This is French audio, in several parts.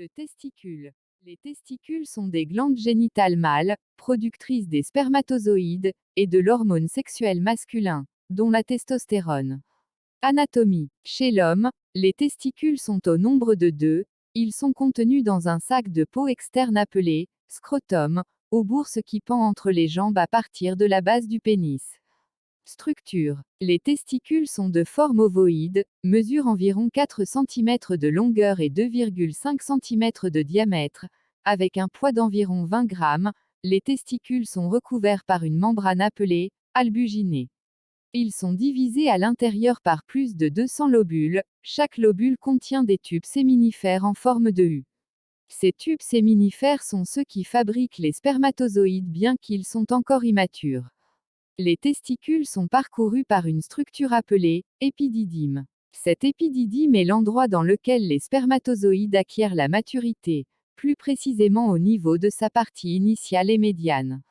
Le testicule. Les testicules sont des glandes génitales mâles, productrices des spermatozoïdes, et de l'hormone sexuel masculin, dont la testostérone. Anatomie. Chez l'homme, les testicules sont au nombre de 2, ils sont contenus dans un sac de peau externe appelé scrotum, aux bourses qui pend entre les jambes à partir de la base du pénis. Structure. Les testicules sont de forme ovoïde, mesurent environ 4 cm de longueur et 2,5 cm de diamètre, avec un poids d'environ 20 grammes. Les testicules sont recouverts par une membrane appelée albuginée. Ils sont divisés à l'intérieur par plus de 200 lobules, chaque lobule contient des tubes séminifères en forme de U. Ces tubes séminifères sont ceux qui fabriquent les spermatozoïdes bien qu'ils sont encore immatures. Les testicules sont parcourus par une structure appelée épididyme. Cet épididyme est l'endroit dans lequel les spermatozoïdes acquièrent la maturité, plus précisément au niveau de sa partie initiale et médiane.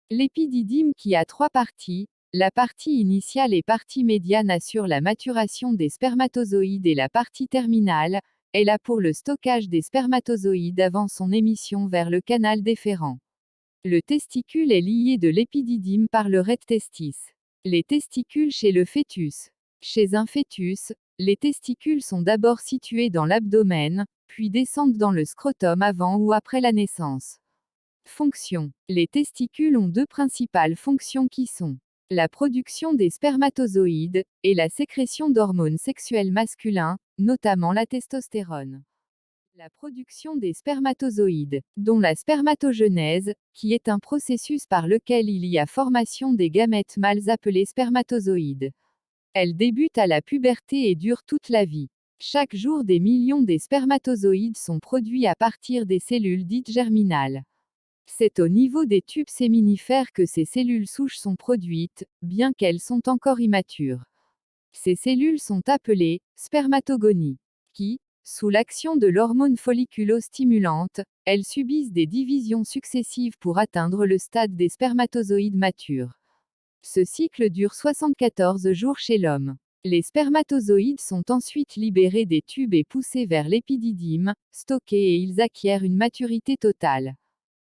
L'épididyme qui a 3 parties, la partie initiale et partie médiane assure la maturation des spermatozoïdes et la partie terminale est là pour le stockage des spermatozoïdes avant son émission vers le canal déférent. Le testicule est lié de l'épididyme par le red testis. Les testicules chez le fœtus. Chez un fœtus, les testicules sont d'abord situés dans l'abdomen, puis descendent dans le scrotum avant ou après la naissance. Fonction. Les testicules ont 2 principales fonctions qui sont la production des spermatozoïdes, et la sécrétion d'hormones sexuels masculins, notamment la testostérone. La production des spermatozoïdes, dont la spermatogenèse, qui est un processus par lequel il y a formation des gamètes mâles appelés spermatozoïdes. Elle débute à la puberté et dure toute la vie. Chaque jour des millions des spermatozoïdes sont produits à partir des cellules dites germinales. C'est au niveau des tubes séminifères que ces cellules souches sont produites, bien qu'elles sont encore immatures. Ces cellules sont appelées spermatogonies, qui, sous l'action de l'hormone folliculostimulante, elles subissent des divisions successives pour atteindre le stade des spermatozoïdes matures. Ce cycle dure 74 jours chez l'homme. Les spermatozoïdes sont ensuite libérés des tubes et poussés vers l'épididyme, stockés et ils acquièrent une maturité totale.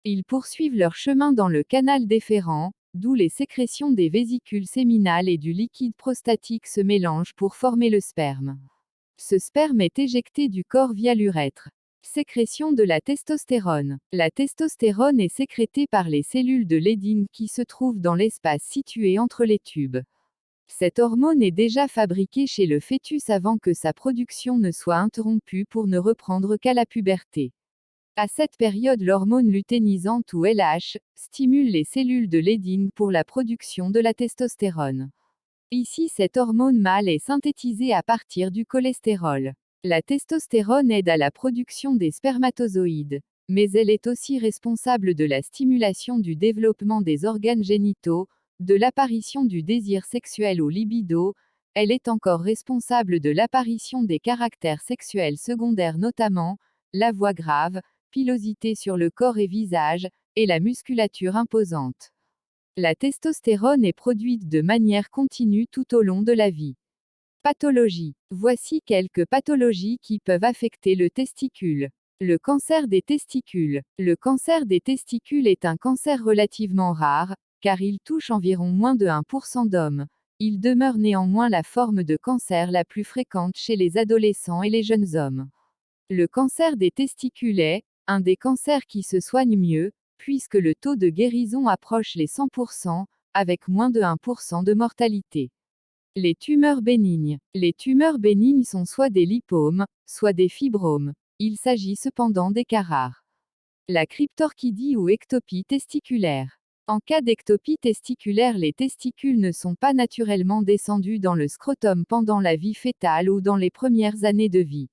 Ils poursuivent leur chemin dans le canal déférent, d'où les sécrétions des vésicules séminales et du liquide prostatique se mélangent pour former le sperme. Ce sperme est éjecté du corps via l'urètre. Sécrétion de la testostérone. La testostérone est sécrétée par les cellules de Leydig qui se trouvent dans l'espace situé entre les tubes. Cette hormone est déjà fabriquée chez le fœtus avant que sa production ne soit interrompue pour ne reprendre qu'à la puberté. À cette période, l'hormone lutéinisante ou LH stimule les cellules de Leydig pour la production de la testostérone. Ici, cette hormone mâle est synthétisée à partir du cholestérol. La testostérone aide à la production des spermatozoïdes, mais elle est aussi responsable de la stimulation du développement des organes génitaux, de l'apparition du désir sexuel ou libido. Elle est encore responsable de l'apparition des caractères sexuels secondaires, notamment la voix grave, pilosité sur le corps et visage, et la musculature imposante. La testostérone est produite de manière continue tout au long de la vie. Pathologie. Voici quelques pathologies qui peuvent affecter le testicule. Le cancer des testicules. Le cancer des testicules est un cancer relativement rare, car il touche environ moins de 1% d'hommes. Il demeure néanmoins la forme de cancer la plus fréquente chez les adolescents et les jeunes hommes. Le cancer des testicules est un des cancers qui se soigne mieux, puisque le taux de guérison approche les 100%, avec moins de 1% de mortalité. Les tumeurs bénignes. Les tumeurs bénignes sont soit des lipomes, soit des fibromes. Il s'agit cependant des cas rares. La cryptorchidie ou ectopie testiculaire. En cas d'ectopie testiculaire, les testicules ne sont pas naturellement descendus dans le scrotum pendant la vie fœtale ou dans les premières années de vie.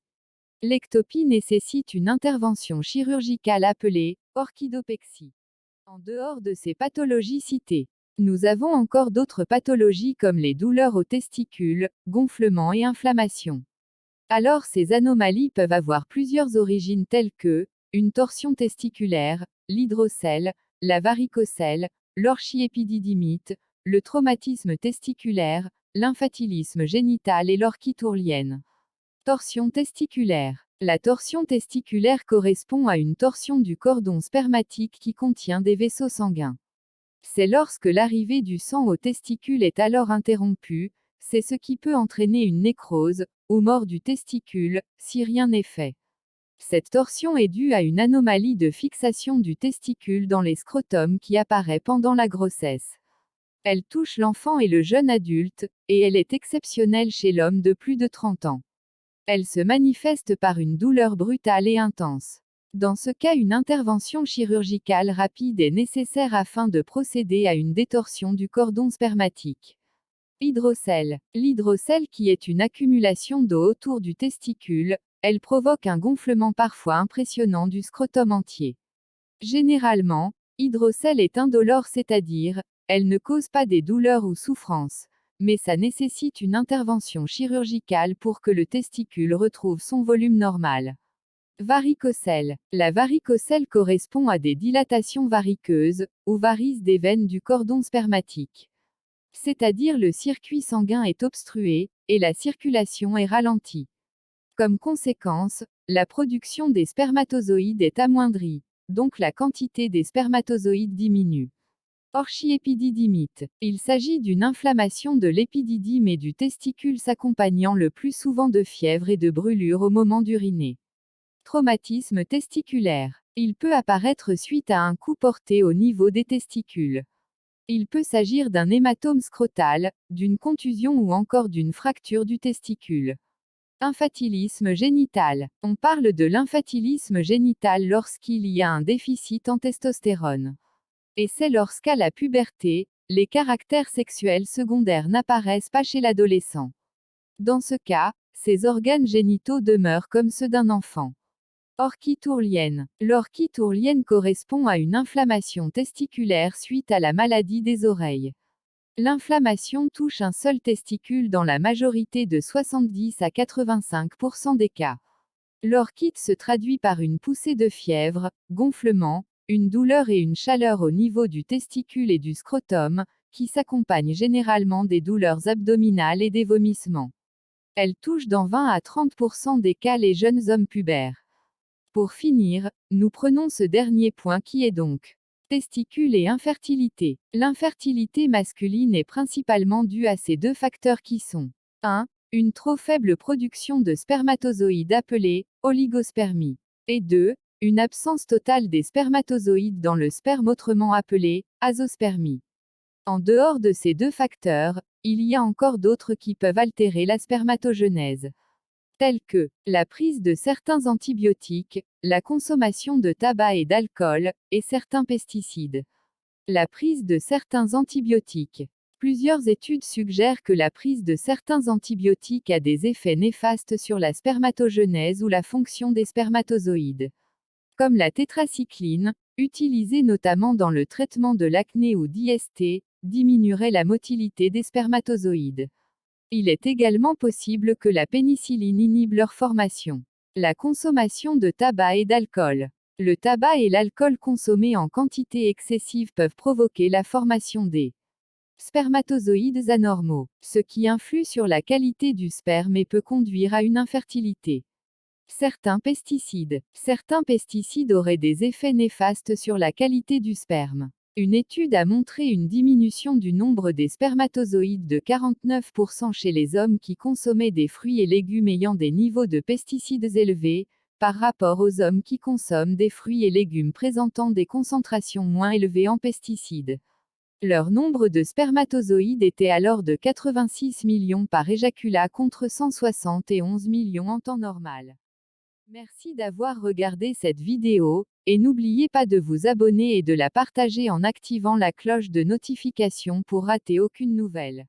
L'ectopie nécessite une intervention chirurgicale appelée orchidopexie. En dehors de ces pathologies citées, nous avons encore d'autres pathologies comme les douleurs aux testicules, gonflements et inflammation. Alors ces anomalies peuvent avoir plusieurs origines telles que une torsion testiculaire, l'hydrocèle, la varicocèle, l'orchiépididymite, le traumatisme testiculaire, l'infantilisme génital et l'orchitourlienne. Torsion testiculaire. La torsion testiculaire correspond à une torsion du cordon spermatique qui contient des vaisseaux sanguins. C'est lorsque l'arrivée du sang aux testicules est alors interrompue, c'est ce qui peut entraîner une nécrose, ou mort du testicule, si rien n'est fait. Cette torsion est due à une anomalie de fixation du testicule dans les scrotums qui apparaît pendant la grossesse. Elle touche l'enfant et le jeune adulte, et elle est exceptionnelle chez l'homme de plus de 30 ans. Elle se manifeste par une douleur brutale et intense. Dans ce cas, une intervention chirurgicale rapide est nécessaire afin de procéder à une détorsion du cordon spermatique. Hydrocèle. L'hydrocèle qui est une accumulation d'eau autour du testicule, elle provoque un gonflement parfois impressionnant du scrotum entier. Généralement, hydrocèle est indolore, c'est-à-dire, elle ne cause pas des douleurs ou souffrances, mais ça nécessite une intervention chirurgicale pour que le testicule retrouve son volume normal. Varicocèle. La varicocèle correspond à des dilatations variqueuses, ou varices des veines du cordon spermatique. C'est-à-dire le circuit sanguin est obstrué, et la circulation est ralentie. Comme conséquence, la production des spermatozoïdes est amoindrie, donc la quantité des spermatozoïdes diminue. Orchiépididymite. Il s'agit d'une inflammation de l'épididyme et du testicule s'accompagnant le plus souvent de fièvre et de brûlure au moment d'uriner. Traumatisme testiculaire. Il peut apparaître suite à un coup porté au niveau des testicules. Il peut s'agir d'un hématome scrotal, d'une contusion ou encore d'une fracture du testicule. Infantilisme génital. On parle de l'infantilisme génital lorsqu'il y a un déficit en testostérone. Et c'est lorsqu'à la puberté, les caractères sexuels secondaires n'apparaissent pas chez l'adolescent. Dans ce cas, ses organes génitaux demeurent comme ceux d'un enfant. Orchitourlienne. L'orchitourlienne correspond à une inflammation testiculaire suite à la maladie des oreilles. L'inflammation touche un seul testicule dans la majorité de 70 à 85% des cas. L'orchite se traduit par une poussée de fièvre, gonflement, une douleur et une chaleur au niveau du testicule et du scrotum, qui s'accompagnent généralement des douleurs abdominales et des vomissements. Elle touche dans 20 à 30% des cas les jeunes hommes pubères. Pour finir, nous prenons ce dernier point qui est donc testicules et infertilité. L'infertilité masculine est principalement due à ces deux facteurs qui sont 1. Une trop faible production de spermatozoïdes appelée oligospermie. Et 2. Une absence totale des spermatozoïdes dans le sperme autrement appelée azospermie. En dehors de ces deux facteurs, il y a encore d'autres qui peuvent altérer la spermatogenèse, tels que la prise de certains antibiotiques, la consommation de tabac et d'alcool, et certains pesticides. La prise de certains antibiotiques. Plusieurs études suggèrent que la prise de certains antibiotiques a des effets néfastes sur la spermatogenèse ou la fonction des spermatozoïdes. Comme la tétracycline, utilisée notamment dans le traitement de l'acné ou d'IST, diminuerait la motilité des spermatozoïdes. Il est également possible que la pénicilline inhibe leur formation. La consommation de tabac et d'alcool. Le tabac et l'alcool consommés en quantité excessive peuvent provoquer la formation des spermatozoïdes anormaux, ce qui influe sur la qualité du sperme et peut conduire à une infertilité. Certains pesticides auraient des effets néfastes sur la qualité du sperme. Une étude a montré une diminution du nombre des spermatozoïdes de 49% chez les hommes qui consommaient des fruits et légumes ayant des niveaux de pesticides élevés, par rapport aux hommes qui consomment des fruits et légumes présentant des concentrations moins élevées en pesticides. Leur nombre de spermatozoïdes était alors de 86 millions par éjaculat contre 171 millions en temps normal. Merci d'avoir regardé cette vidéo, et n'oubliez pas de vous abonner et de la partager en activant la cloche de notification pour rater aucune nouvelle.